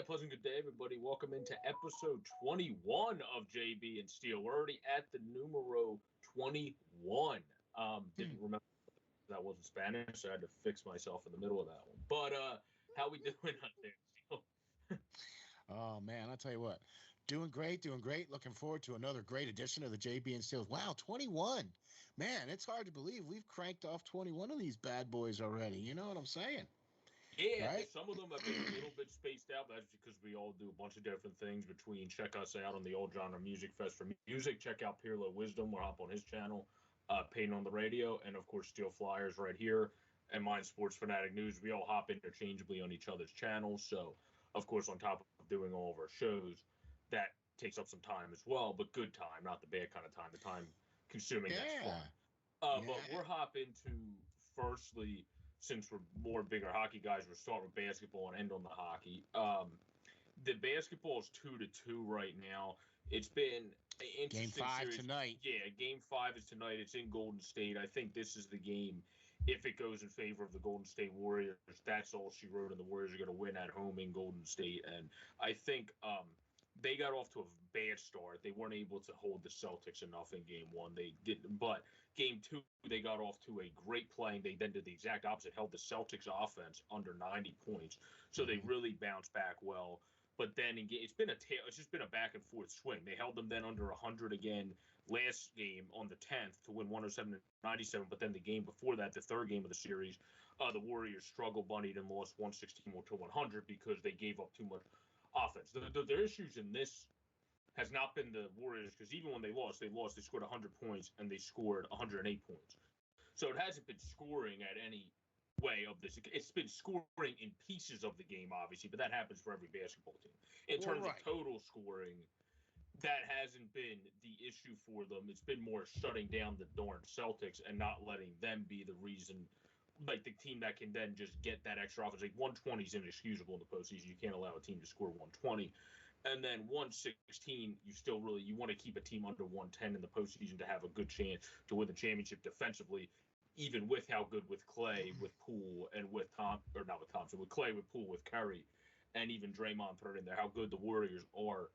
Pleasant good day, everybody. Welcome into episode 21 of JB and Steel. We're already at the numero 21. Didn't remember that wasn't Spanish, so I had to fix myself in the middle of that one. But how we doing out there, Steel? Oh, man, I'll tell you what. Doing great, doing great. Looking forward to another great edition of the JB and Steels. Wow, 21. Man, it's hard to believe we've cranked off 21 of these bad boys already. You know what I'm saying? Yeah, Right? some of them have been a little bit spaced out. That's because we all do a bunch of different things between check us out on the Old Genre Music Fest for music. Check out Peerlo Wisdom. We're up on his channel, Payton on the radio, and of course SteelFlyers right here. And mine Sports Fanatic News. We all hop interchangeably on each other's channels. So, of course, on top of doing all of our shows, that takes up some time as well, but good time, not the bad kind of time. The time consuming that's fun. But we're hopping to firstly. Since we're more bigger hockey guys, we'll start with basketball and end on the hockey. The basketball is 2-2 right now. It's been an interesting Game 5 series. tonight. Yeah, Game 5 is tonight. It's in Golden State. I think this is the game. If it goes in favor of the Golden State Warriors, that's all she wrote, and the Warriors are going to win at home in Golden State. And I think they got off to a bad start. They weren't able to hold the Celtics enough in Game 1. They didn't, but Game 2 they got off to a great play. They then did the exact opposite, held the Celtics offense under 90 points. So they really bounced back well. But then it's just been a back and forth swing. They held them then under 100 again last game on the 10th to win 107-97. But then the game before that, the third game of the series, the Warriors struggle bunnied and lost 116-100 because they gave up too much offense. Their issues in this has not been the Warriors, because even when they lost, they scored 100 points and they scored 108 points. So it hasn't been scoring at any way of this. It's been scoring in pieces of the game, obviously, but that happens for every basketball team. In terms of total scoring, that hasn't been the issue for them. It's been more shutting down the darn Celtics and not letting them be the reason, like the team that can then just get that extra offense. Like 120 is inexcusable in the postseason. You can't allow a team to score 120. And then 116, you want to keep a team under 110 in the postseason to have a good chance to win the championship defensively, even with how good with Clay, with Poole, and with with Clay, with Poole, with Curry, and even Draymond thrown in there, how good the Warriors are.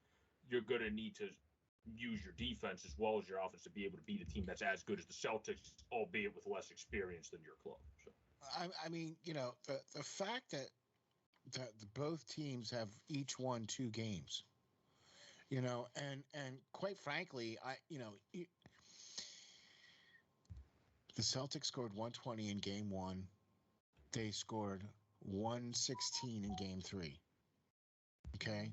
You're going to need to use your defense as well as your offense to be able to beat a team that's as good as the Celtics, albeit with less experience than your club. So, I mean, the fact that both teams have each won 2 games, and quite frankly, the Celtics scored 120 in Game 1. They scored 116 in Game 3. Okay.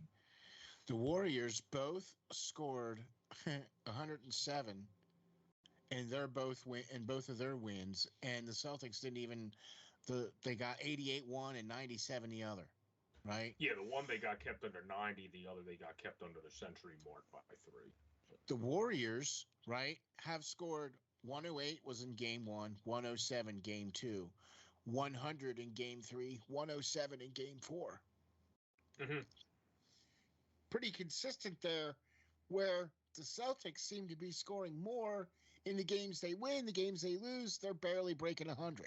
The Warriors both scored 107 and they're both both of their wins, and the Celtics didn't even they got 88 one and 97 the other, right? Yeah, the one they got kept under 90, the other they got kept under the century mark by 3. The Warriors, right, have scored 108 was in Game 1, 107 Game 2, 100 in Game 3, 107 in Game 4. Mm-hmm. Pretty consistent there, where the Celtics seem to be scoring more in the games they win. The games they lose, they're barely breaking 100.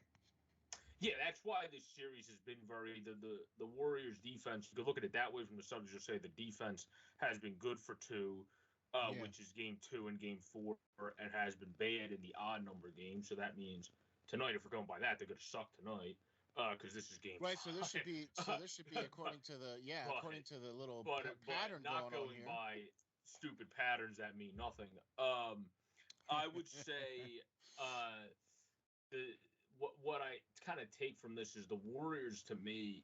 Yeah, that's why this series has been the Warriors' defense. You could look at it that way from the Celtics. Just say the defense has been good for 2, which is Game 2 and Game 4, and has been bad in the odd number games. So that means tonight, if we're going by that, they're going to suck tonight. Because this is Game 5. So this should be according to the little pattern not going on here. By stupid patterns that mean nothing. I would say what I kind of take from this is the Warriors, to me,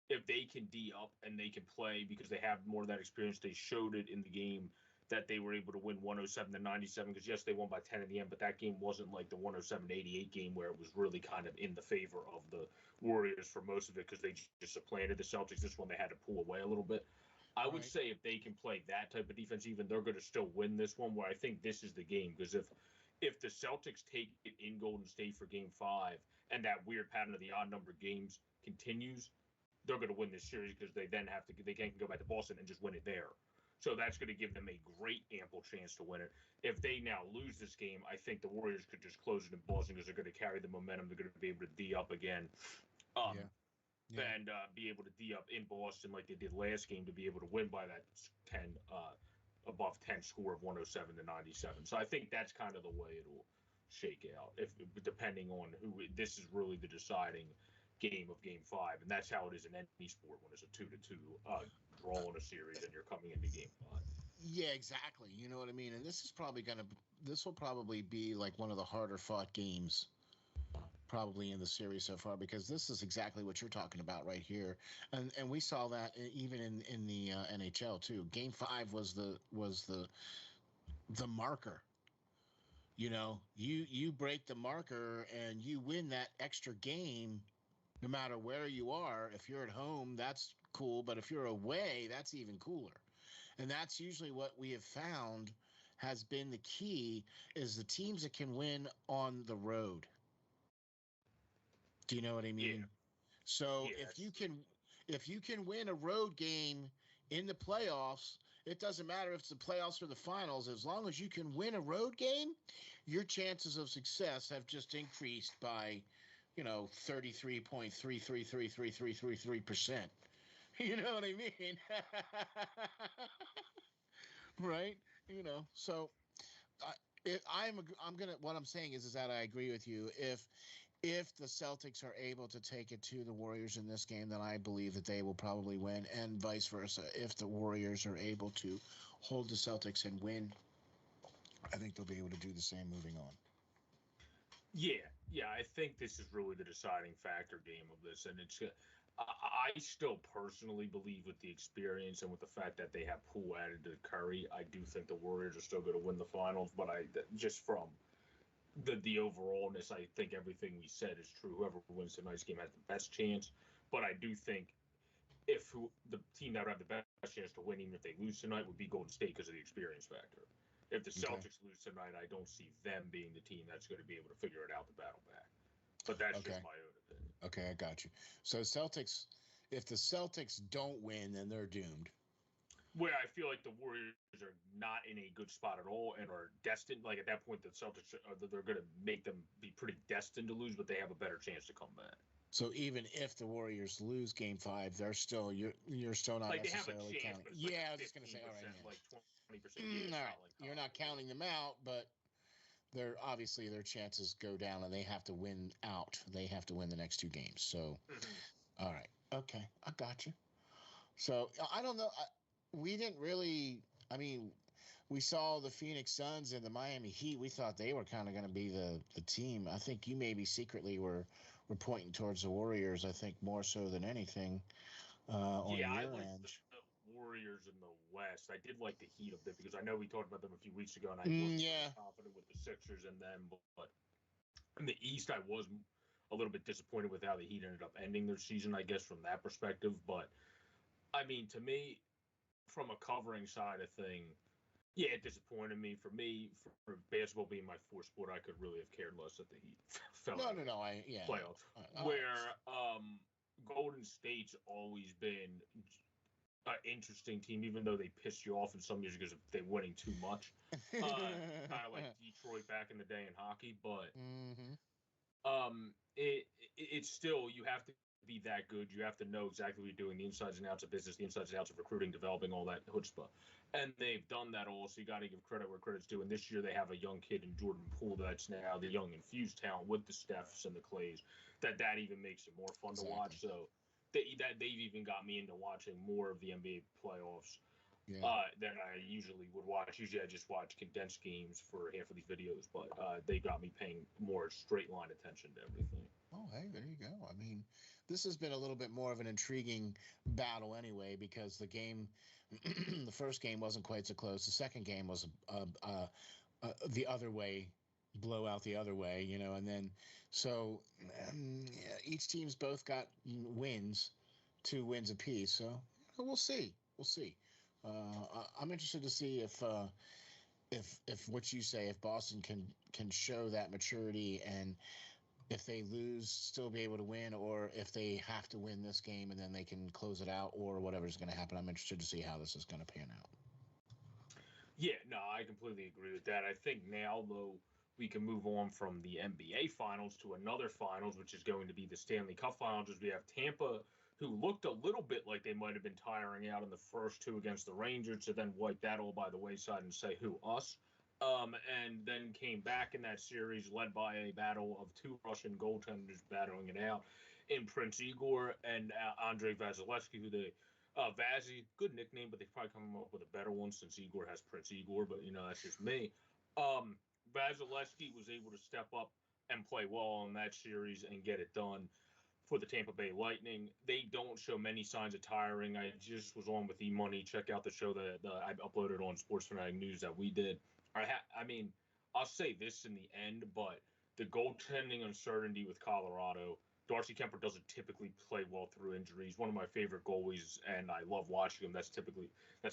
if they can D up and they can play because they have more of that experience, they showed it in the game that they were able to win 107-97, because yes, they won by 10 in the end, but that game wasn't like the 107-88 game where it was really kind of in the favor of the Warriors for most of it, because they just supplanted the Celtics. This one they had to pull away a little bit. I would say if they can play that type of defense, even, they're going to still win this one, where I think this is the game, because if the Celtics take it in Golden State for Game 5 and that weird pattern of the odd number games continues, they're going to win this series, because they can't go back to Boston and just win it there. So that's going to give them a great ample chance to win it. If they now lose this game, I think the Warriors could just close it in Boston, because they're going to carry the momentum. They're going to be able to D up again. and be able to D up in Boston like they did last game to be able to win by that 10 above 10 score of 107 to 97. So I think that's kind of the way it'll shake out, if depending on who. This is really the deciding game of Game 5, and that's how it is in any sport when it's a 2-2 draw in a series and you're coming into Game 5. Yeah, exactly. You know what I mean? And this will probably be like one of the harder fought games probably in the series so far, because this is exactly what you're talking about right here. And we saw that even in the NHL too. Game 5 was the marker. You know, you break the marker and you win that extra game no matter where you are. If you're at home, that's cool, but if you're away, that's even cooler. And that's usually what we have found has been the key, is the teams that can win on the road. Do you know what I mean? Yeah. So Yeah, if you can win a road game in the playoffs, it doesn't matter if it's the playoffs or the finals. As long as you can win a road game, your chances of success have just increased by, 33.333333%. You know what I mean? Right? So what I'm saying is that I agree with you. If the Celtics are able to take it to the Warriors in this game, then I believe that they will probably win, and vice versa. If the Warriors are able to hold the Celtics and win, I think they'll be able to do the same moving on. Yeah, I think this is really the deciding factor game of this, and I still personally believe with the experience and with the fact that they have Poole added to Curry, I do think the Warriors are still going to win the finals. But just from the overallness, I think everything we said is true. Whoever wins tonight's game has the best chance. But I do think the team that would have the best chance to win, even if they lose tonight, would be Golden State because of the experience factor. If the Celtics lose tonight, I don't see them being the team that's going to be able to figure it out, the battle back. But that's just my own opinion. Okay, I got you. So if the Celtics don't win, then they're doomed. Where I feel like the Warriors are not in a good spot at all and are destined. Like at that point, the Celtics they're going to make them be pretty destined to lose, but they have a better chance to come back. So even if the Warriors lose Game 5, they're still you're still not like necessarily they have a chance, counting. but it's Yeah, like I was just going to say, all right, yeah. like 20%. All right, you're not counting them out, but they're obviously their chances go down, and they have to win out. They have to win the next 2 games. So, all right, okay, I got you. So I don't know. We didn't really. I mean, we saw the Phoenix Suns and the Miami Heat. We thought they were kind of going to be the team. I think you maybe secretly were pointing towards the Warriors. I think more so than anything on your I end. like the Warriors in the West. I did like the Heat a bit because I know we talked about them a few weeks ago, and I wasn't confident with the Sixers and them. But in the East, I was a little bit disappointed with how the Heat ended up ending their season, I guess, from that perspective. But, I mean, to me, from a covering side of thing, yeah, it disappointed me. For me, for basketball being my fourth sport, I could really have cared less that the Heat fell out of playoffs. Where Golden State's always been an interesting team, even though they pissed you off in some years because they're winning too much. Kind of like Detroit back in the day in hockey. But it's still, you have to be that good. You have to know exactly what you're doing, the insides and outs of business, the insides and outs of recruiting, developing, all that chutzpah. And they've done that all, so you got to give credit where credit's due. And this year they have a young kid in Jordan Poole that's now the young infused talent with the Stephs and the Clays. That even makes it more fun to watch. So they've even got me into watching more of the NBA playoffs than I usually would watch. Usually I just watch condensed games for half of these videos, but they got me paying more straight line attention to everything. Oh, hey, there you go. I mean, this has been a little bit more of an intriguing battle anyway, because the game, the first game wasn't quite so close. The second game was the other way, blowout the other way, and then so each team's both got wins, 2 wins apiece. So we'll see. I'm interested to see if what you say, if Boston can show that maturity, and if they lose, still be able to win, or if they have to win this game and then they can close it out, or whatever's going to happen. I'm interested to see how this is going to pan out. Yeah, no, I completely agree with that. I think now, though, we can move on from the NBA Finals to another Finals, which is going to be the Stanley Cup Finals, as we have Tampa who looked a little bit like they might have been tiring out in the first two against the Rangers, to then wipe that all by the wayside and say, who, us? And then came back in that series, led by a battle of two Russian goaltenders battling it out in Prince Igor and Andrei Vasilevsky, who they Vazzy, good nickname, but they probably come up with a better one since Igor has Prince Igor, but, that's just me. Vasilevsky was able to step up and play well in that series and get it done for the Tampa Bay Lightning. They don't show many signs of tiring. I just was on with E-Money. Check out the show that I uploaded on Sports Fanatic News that we did. I'll say this in the end, but the goaltending uncertainty with Colorado, Darcy Kemper doesn't typically play well through injuries. One of my favorite goalies, and I love watching him. That's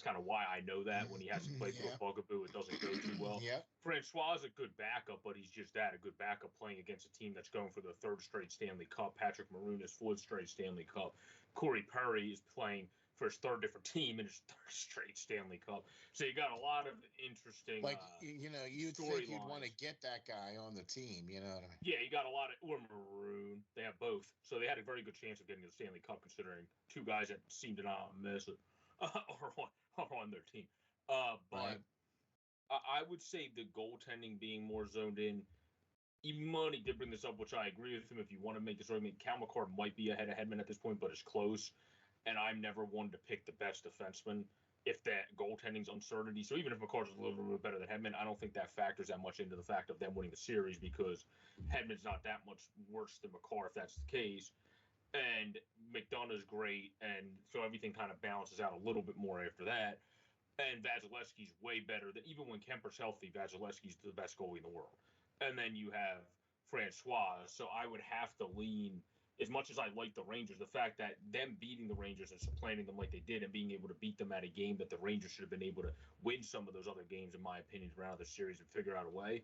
kind of why I know that when he has to play through a bugaboo, it doesn't go too well. Francois is a good backup, but he's just that, a good backup playing against a team that's going for the third straight Stanley Cup. Patrick Maroon is fourth straight Stanley Cup. Corey Perry is playing for his third different team in his third straight Stanley Cup. So you got a lot of interesting you'd think you'd want to get that guy on the team, you know what I mean? Yeah, you got a lot of, or Maroon. They have both. So they had a very good chance of getting to the Stanley Cup, considering two guys that seem to not miss it are on their team. But I would say the goaltending being more zoned in. Even Money did bring this up, which I agree with him. If you want to make this argument, Cal McCarr might be ahead of Hedman at this point, but it's close. And I'm never one to pick the best defenseman if that goaltending's uncertainty. So even if McCarr's a little bit better than Hedman, I don't think that factors that much into the fact of them winning the series, because Hedman's not that much worse than McCarr if that's the case. And McDonough's great, and so everything kind of balances out a little bit more after that. And Vasilevsky's way better than, even when Kemper's healthy, Vasilevsky's the best goalie in the world. And then you have Francois. So I would have to lean, as much as I like the Rangers, the fact that them beating the Rangers and supplanting them like they did and being able to beat them at a game that the Rangers should have been able to win some of those other games, in my opinion, around the series and figure out a way,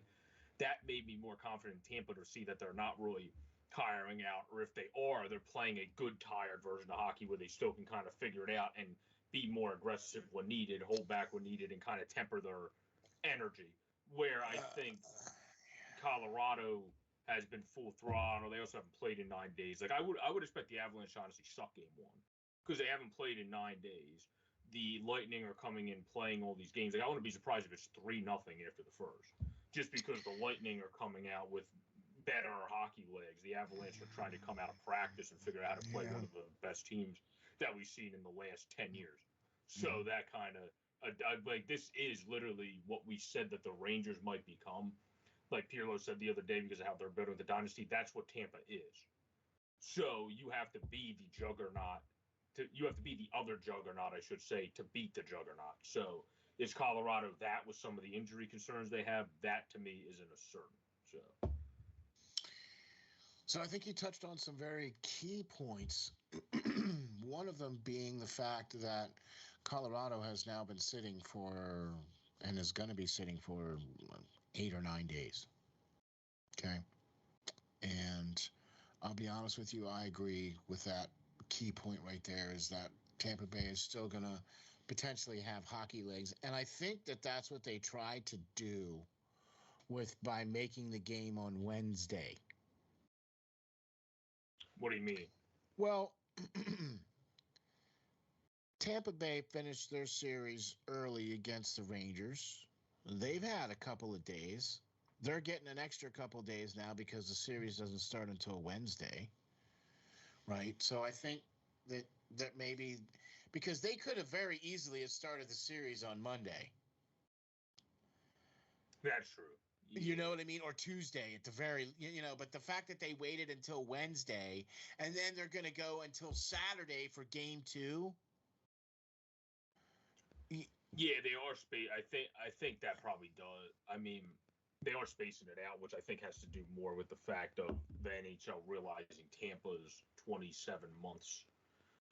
that made me more confident in Tampa to see that they're not really tiring out, or if they are, they're playing a good tired version of hockey where they still can kind of figure it out and be more aggressive when needed, hold back when needed, and kind of temper their energy. Where I think Colorado has been full throttle. They also haven't played in 9 days. Like I would expect the Avalanche to honestly suck game one because they haven't played in 9 days. The Lightning are coming in playing all these games. Like I wouldn't be surprised if it's 3-0 after the first, just because the Lightning are coming out with better hockey legs. The Avalanche are trying to come out of practice and figure out how to play one of the best teams that we've seen in the last 10 years. So that kind of like this is literally what we said that the Rangers might become. Like Pirlo said the other day, because of how they're building the dynasty, that's what Tampa is. So you have to be the juggernaut. You have to be the other juggernaut, I should say, to beat the juggernaut. So is Colorado that with some of the injury concerns they have? That to me isn't a certain. So I think you touched on some very key points. One of them being the fact that Colorado has now been sitting for, and is going to be sitting for 8 or 9 days. Okay. And I'll be honest with you, I agree with that key point right there, is that Tampa Bay is still going to potentially have hockey legs. And I think that that's what they tried to do by making the game on Wednesday. What do you mean? Well, Tampa Bay finished their series early against the Rangers. They've had a couple of days. They're getting an extra couple of days now because the series doesn't start until Wednesday, right? So I think that maybe because they could have very easily have started the series on Monday. That's true. Yeah. You know what I mean? Or Tuesday at the very, but the fact that they waited until Wednesday and then they're going to go until Saturday for game 2. Yeah, they are I think that probably does. I mean, they are spacing it out, which I think has to do more with the fact of the NHL realizing Tampa's 27 months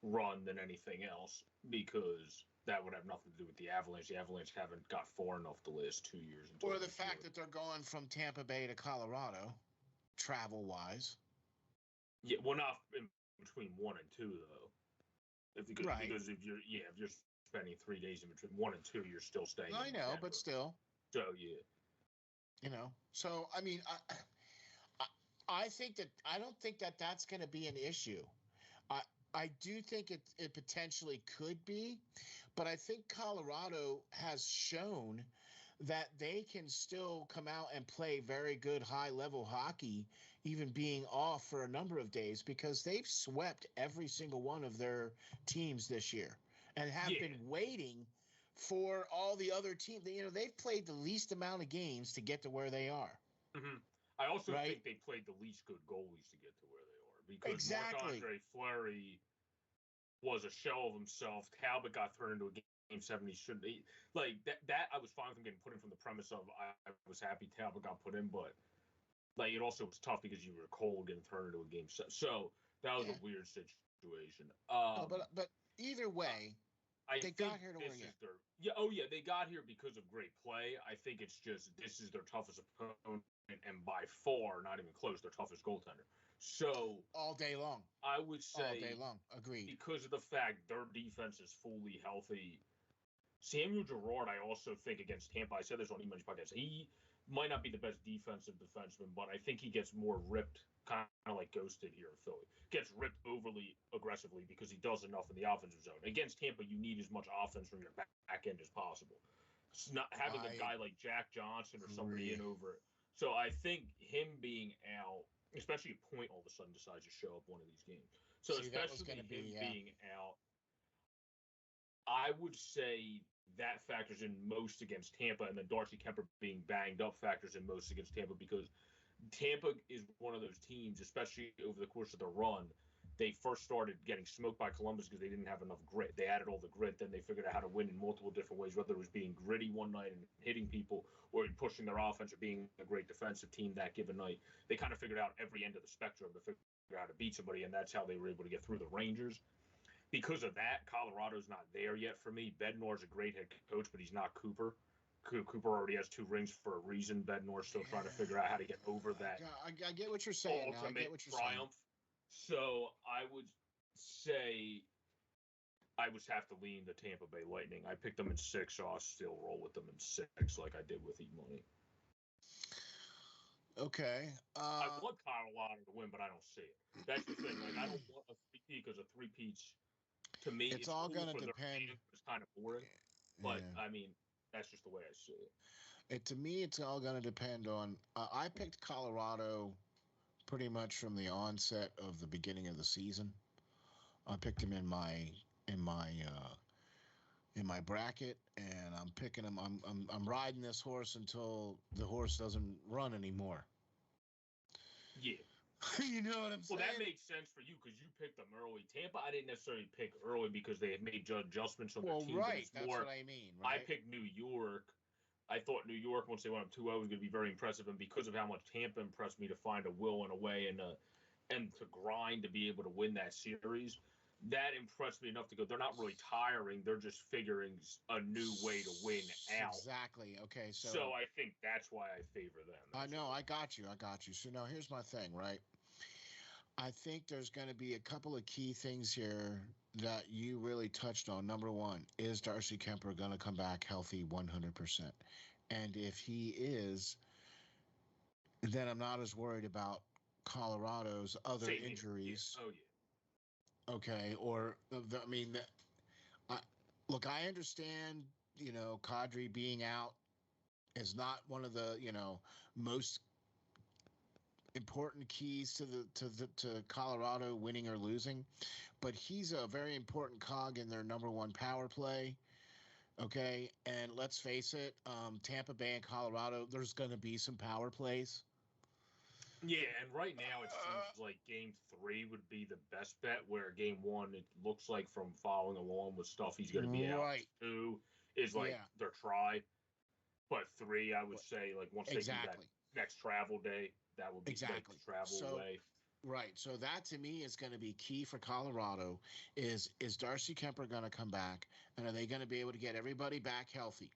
run than anything else, because that would have nothing to do with the Avalanche. The Avalanche haven't got far enough the last 2 years. Or the fact that they're going from Tampa Bay to Colorado, travel-wise. Yeah, well, not in between 1 and 2, though. Because if you're spending 3 days in between 1 and 2, you're still staying. I know, but still. So yeah. So I mean, I think that I don't think that that's going to be an issue. I do think it potentially could be, but I think Colorado has shown that they can still come out and play very good high level hockey, even being off for a number of days, because they've swept every single one of their teams this year and have Yeah. been waiting for all the other teams. They've played the least amount of games to get to where they are. Mm-hmm. I also Right? think they played the least good goalies to get to where they are, because Exactly. Marc-Andre Fleury was a shell of himself. Talbot got thrown into a game 7 he shouldn't. Like that I was fine with him getting put in from the premise of I was happy Talbot got put in, but like it also was tough because you were cold getting thrown into a game 7. So that was a weird situation. But either way, they got here to where this is their they got here because of great play. I think it's just this is their toughest opponent, and by far, not even close, their toughest goaltender. So all day long. I would say all day long. Agreed. Because of the fact their defense is fully healthy. Samuel Girard, I also think against Tampa, I said this on Eman's podcast, he might not be the best defensive defenseman, but I think he gets more ripped, kind of like Ghosted here in Philly. Gets ripped overly aggressively because he does enough in the offensive zone. Against Tampa, you need as much offense from your back end as possible. It's not having a guy like Jack Johnson or somebody in over it. So I think him being out, especially a point, all of a sudden decides to show up one of these games. So especially him being out, I would say that factors in most against Tampa, and then Darcy Kemper being banged up factors in most against Tampa, because Tampa is one of those teams, especially over the course of the run, they first started getting smoked by Columbus because they didn't have enough grit. They added all the grit, then they figured out how to win in multiple different ways, whether it was being gritty one night and hitting people, or pushing their offense, or being a great defensive team that given night. They kind of figured out every end of the spectrum to figure out how to beat somebody, and that's how they were able to get through the Rangers. Because of that, Colorado's not there yet for me. Bednar's a great head coach, but he's not Cooper. Cooper already has 2 rings for a reason. Bednar's still trying to figure out how to get over that. I get what you're saying. Ultimate I get what you're triumph. So I would say I would have to lean the Tampa Bay Lightning. I picked them in 6, so I'll still roll with them in 6, like I did with E-Money. Okay. I want Colorado to win, but I don't see it. That's the thing. Like I don't want a 3-peat, because a 3-peat's, to me, it's all cool going to depend. It's kind of boring, but I mean, that's just the way I see it. To me, it's all going to depend on. I picked Colorado pretty much from the onset of the beginning of the season. I picked him in my bracket, and I'm picking him. I'm riding this horse until the horse doesn't run anymore. Yeah. You know what I'm saying? Well, that makes sense for you because you picked them early. Tampa, I didn't necessarily pick early because they had made adjustments on their team. Right. That's what I mean. Right? I picked New York. I thought New York, once they went up 2-0, was going to be very impressive. And because of how much Tampa impressed me to find a will and a way and to grind to be able to win that series, that impressed me enough to go, they're not really tiring. They're just figuring a new way to win out. Exactly. Okay. So I think that's why I favor them. I know. I got you. So now here's my thing, right? I think there's going to be a couple of key things here that you really touched on. Number one, is Darcy Kemper going to come back healthy 100%? And if he is, then I'm not as worried about Colorado's other injuries. Yeah. Oh, yeah. Okay. Or, I mean, look, I understand, Kadri being out is not one of the, most important keys to Colorado winning or losing, but he's a very important cog in their number 1 power play. Okay, and let's face it, Tampa Bay and Colorado, there's going to be some power plays. Yeah, and right now it seems like Game 3 would be the best bet, where Game 1, it looks like from following along with stuff he's going to be out. 2 is like their try, but 3, I would say, like once they do that next travel day, that would be like the travel away. Right. So that to me is going to be key for Colorado. Is Darcy Kemper going to come back, and are they going to be able to get everybody back healthy?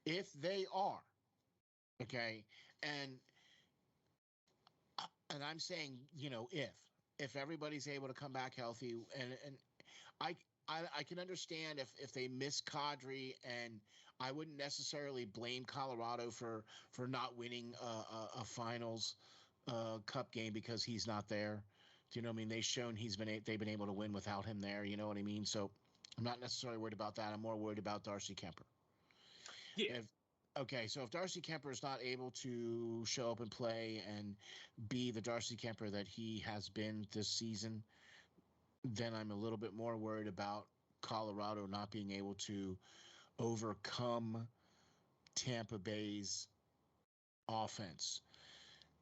If they are, okay, and I'm saying, if everybody's able to come back healthy, and I can understand if they miss Kadri, and I wouldn't necessarily blame Colorado for not winning a finals cup game because he's not there. Do you know what I mean? They've been able to win without him there. You know what I mean? So I'm not necessarily worried about that. I'm more worried about Darcy Kemper. Yeah. So if Darcy Kemper is not able to show up and play and be the Darcy Kemper that he has been this season, then I'm a little bit more worried about Colorado not being able to overcome Tampa Bay's offense.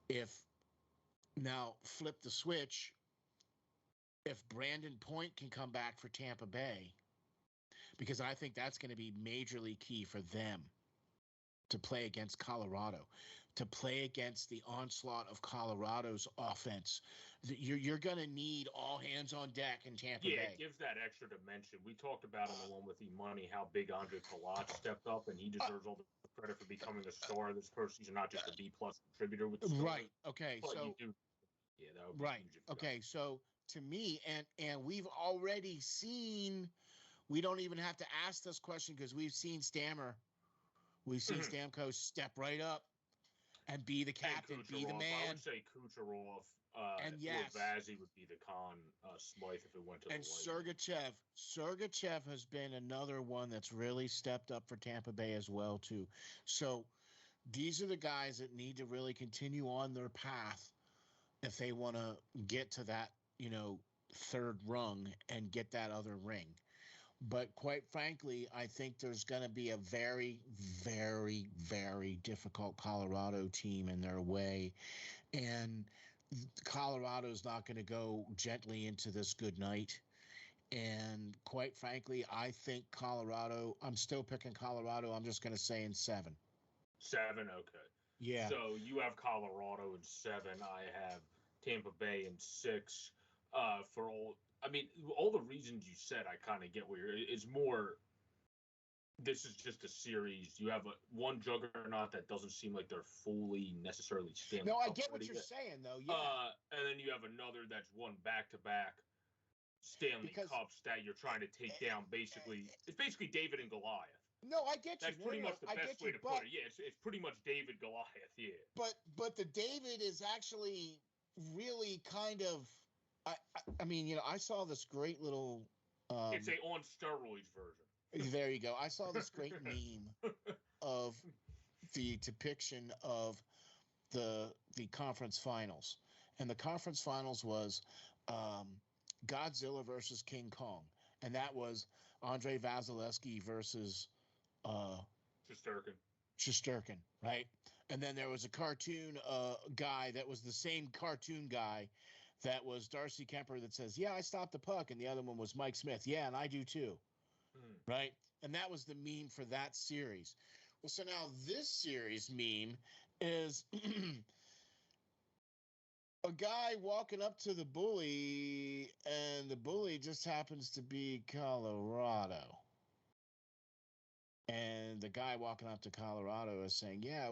If now flip the switch, if Brandon Point can come back for Tampa Bay, because I think that's going to be majorly key for them to play against Colorado, to play against the onslaught of Colorado's offense. You're going to need all hands on deck in Tampa Bay. Yeah, it gives that extra dimension. We talked about in the one with Money how big Andre Palat stepped up, and he deserves all the credit for becoming a star this postseason, not just a B-plus contributor with the Stars. Right. Okay. But so that would be right. huge. Okay. So to me, and we've already seen. We don't even have to ask this question because we've seen Stamkos step right up and be the captain, be the man. I would say Kucherov and yes, or Vazzy would be the Conn Smythe if it went to the Sergachev. Sergachev has been another one that's really stepped up for Tampa Bay as well, too. So these are the guys that need to really continue on their path if they want to get to that, third rung and get that other ring. But quite frankly, I think there's going to be a very, very, very difficult Colorado team in their way. And Colorado's not going to go gently into this good night. And quite frankly, I think I'm still picking Colorado. I'm just going to say in 7. 7, okay. Yeah. So you have Colorado in 7. I have Tampa Bay in 6. All the reasons you said, I kind of get where it's more. This is just a series. You have one juggernaut that doesn't seem like they're fully necessarily Stanley Cup. No, I get what you're saying, though. Yeah. And then you have another that's won back-to-back Stanley Cups that you're trying to take down. Basically, it's basically David and Goliath. No, I get you. That's pretty much the best way to put it. Yeah, it's pretty much David Goliath. Yeah. But the David is actually really kind of. I saw this great little. It's a on steroids version. There you go. I saw this great meme of the depiction of the conference finals, and the conference finals was Godzilla versus King Kong, and that was Andrei Vasilevsky versus Shesterkin, right? And then there was a cartoon guy that was the same cartoon guy. That was Darcy Kemper that says, yeah, I stopped the puck. And the other one was Mike Smith. Yeah, and I do too. Right? And that was the meme for that series. Well, so now this series meme is a guy walking up to the bully, and the bully just happens to be Colorado. And the guy walking up to Colorado is saying, yeah,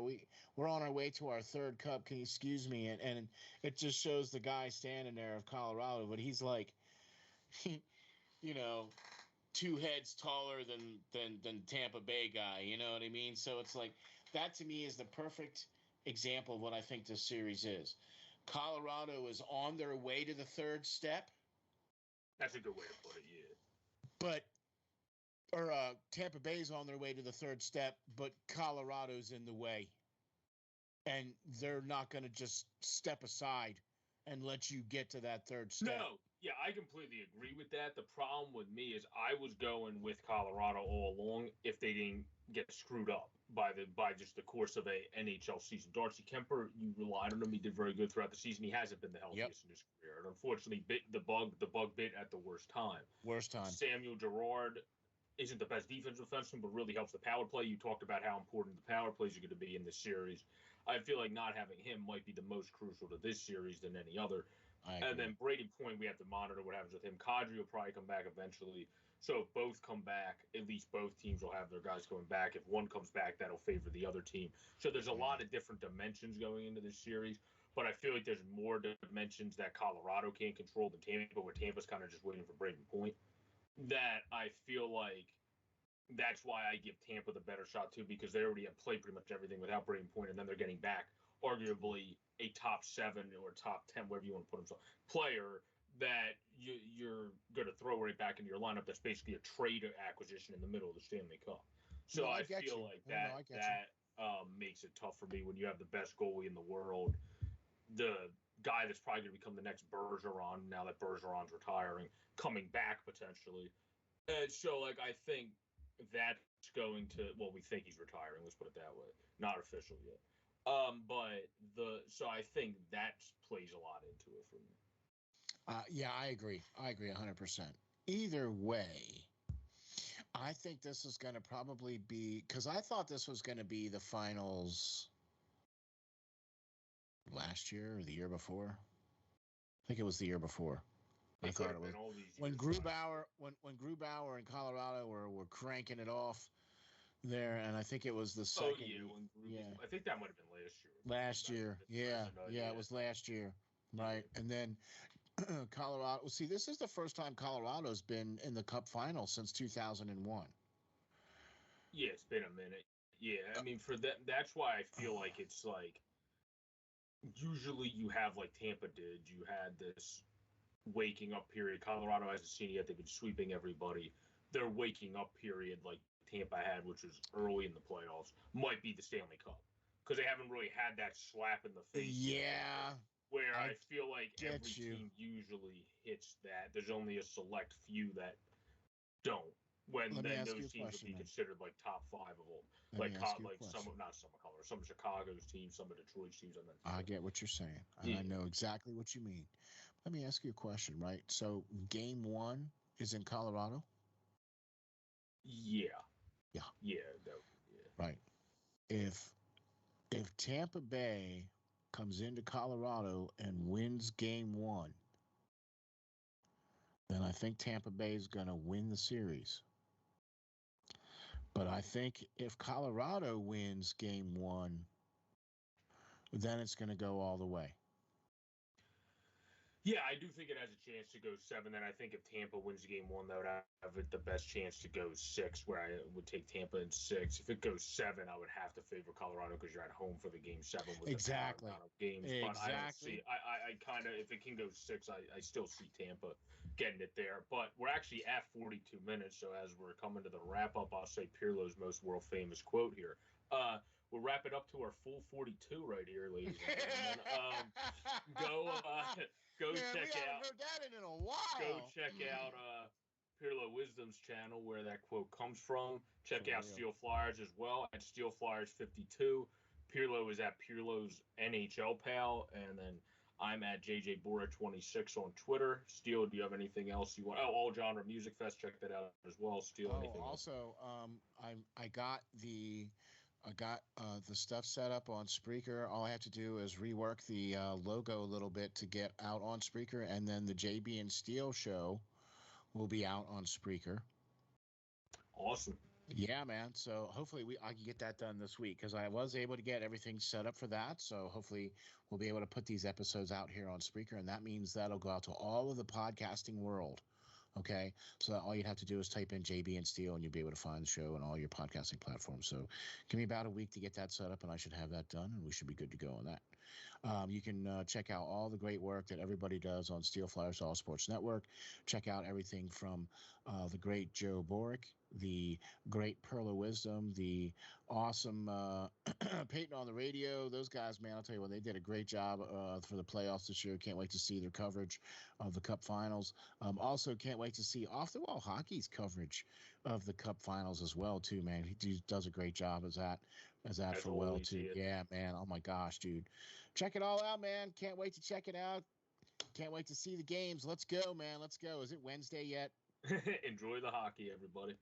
we're on our way to our third cup. Can you excuse me? And it just shows the guy standing there of Colorado, but he's like, 2 heads taller than Tampa Bay guy. You know what I mean? So it's like, that to me is the perfect example of what I think this series is. Colorado is on their way to the third step. That's a good way to put it, yeah. But Tampa Bay's on their way to the third step, but Colorado's in the way. And they're not going to just step aside and let you get to that third step. No, yeah, I completely agree with that. The problem with me is I was going with Colorado all along if they didn't get screwed up by just the course of a NHL season. Darcy Kemper, you relied on him. He did very good throughout the season. He hasn't been the healthiest in his career. And unfortunately, the bug bit at the worst time. Samuel Girard isn't the best defensive defenseman, but really helps the power play. You talked about how important the power plays are going to be in this series. I feel like not having him might be the most crucial to this series than any other. And then Brady Point, we have to monitor what happens with him. Kadri will probably come back eventually. So if both come back, at least both teams will have their guys coming back. If one comes back, that'll favor the other team. So there's a lot of different dimensions going into this series. But I feel like there's more dimensions that Colorado can't control than Tampa, where Tampa's kind of just waiting for Brady Point. That I feel like that's why I give Tampa the better shot too, because they already have played pretty much everything without Brady Point, and then they're getting back arguably a top 7 or top 10, whatever you want to put himself, player that you're going to throw right back into your lineup. That's basically a trade acquisition in the middle of the Stanley Cup. So I feel like that makes it tough for me when you have the best goalie in the world, the guy that's probably going to become the next Bergeron now that Bergeron's retiring, coming back potentially. And so, like, I think that's going to, well, we think he's retiring. Let's put it that way. Not official yet. So I think that plays a lot into it for me. Yeah, I agree. I agree 100%. Either way, I think this is going to probably be, because I thought this was going to be the finals last year or the year before. I think it was the year before. I thought it was when Grubauer in Colorado were cranking it off there, and I think it was the second. I think that might have been last year. Last year, yeah, it was last year, right? And then Colorado. See, this is the first time Colorado's been in the Cup Final since 2001. Yeah, it's been a minute. Yeah, I mean, for that, that's why I feel like it's like usually you have like Tampa did. You had this waking up period. Colorado hasn't seen it yet. They've been sweeping everybody. Their waking up period, like Tampa had, which was early in the playoffs, might be the Stanley Cup because they haven't really had that slap in the face. Yeah. Where I feel like every team usually hits that. There's only a select few that don't. When then those teams would be considered like top 5 of all. Some of Chicago's teams, some of Detroit's teams. And then I get what you're saying. Yeah. I know exactly what you mean. Let me ask you a question, right? So game 1 is in Colorado? Yeah. Right. If Tampa Bay comes into Colorado and wins game 1, then I think Tampa Bay is going to win the series. But I think if Colorado wins game 1, then it's going to go all the way. Yeah, I do think it has a chance to go 7. Then I think if Tampa wins game 1, that would have it the best chance to go 6, where I would take Tampa in 6. If it goes 7, I would have to favor Colorado because you're at home for the game 7 with the amount of games. But I don't see. I kind of, if it can go 6, I still see Tampa getting it there. But we're actually at 42 minutes, so as we're coming to the wrap up, I'll say Pirlo's most world famous quote here. We'll wrap it up to our full 42 right here, ladies and gentlemen. Go check out. Heard that in a while. Go check out Pirlo Wisdom's channel where that quote comes from. Check out SteelFlyers as well at SteelFlyers52. Pirlo is at Pirlo's NHL Pal, and then I'm at JJBora26 on Twitter. Steel, do you have anything else you want? Oh, All Genre Music Fest. Check that out as well. Steel, anything also, else? I got the stuff set up on Spreaker. All I have to do is rework the logo a little bit to get out on Spreaker, and then the JB and Steel show will be out on Spreaker. Awesome. Yeah, man. So hopefully I can get that done this week because I was able to get everything set up for that. So hopefully we'll be able to put these episodes out here on Spreaker, and that means that'll go out to all of the podcasting world. Okay, so all you'd have to do is type in JB and Steel, and you'll be able to find the show on all your podcasting platforms. So give me about a week to get that set up, and I should have that done, and we should be good to go on that. You can check out all the great work that everybody does on SteelFlyers All Sports Network. Check out everything from the great Joe Boric, the great Pirlo Wisdom, the awesome Peyton on the radio. Those guys, man, I'll tell you what, they did a great job for the playoffs this year. Can't wait to see their coverage of the Cup Finals. Also, can't wait to see Off the Wall Hockey's coverage of the Cup Finals as well, too, man. He does a great job as that for well, too. Yeah, man. Oh, my gosh, dude. Check it all out, man. Can't wait to check it out. Can't wait to see the games. Let's go, man. Let's go. Is it Wednesday yet? Enjoy the hockey, everybody.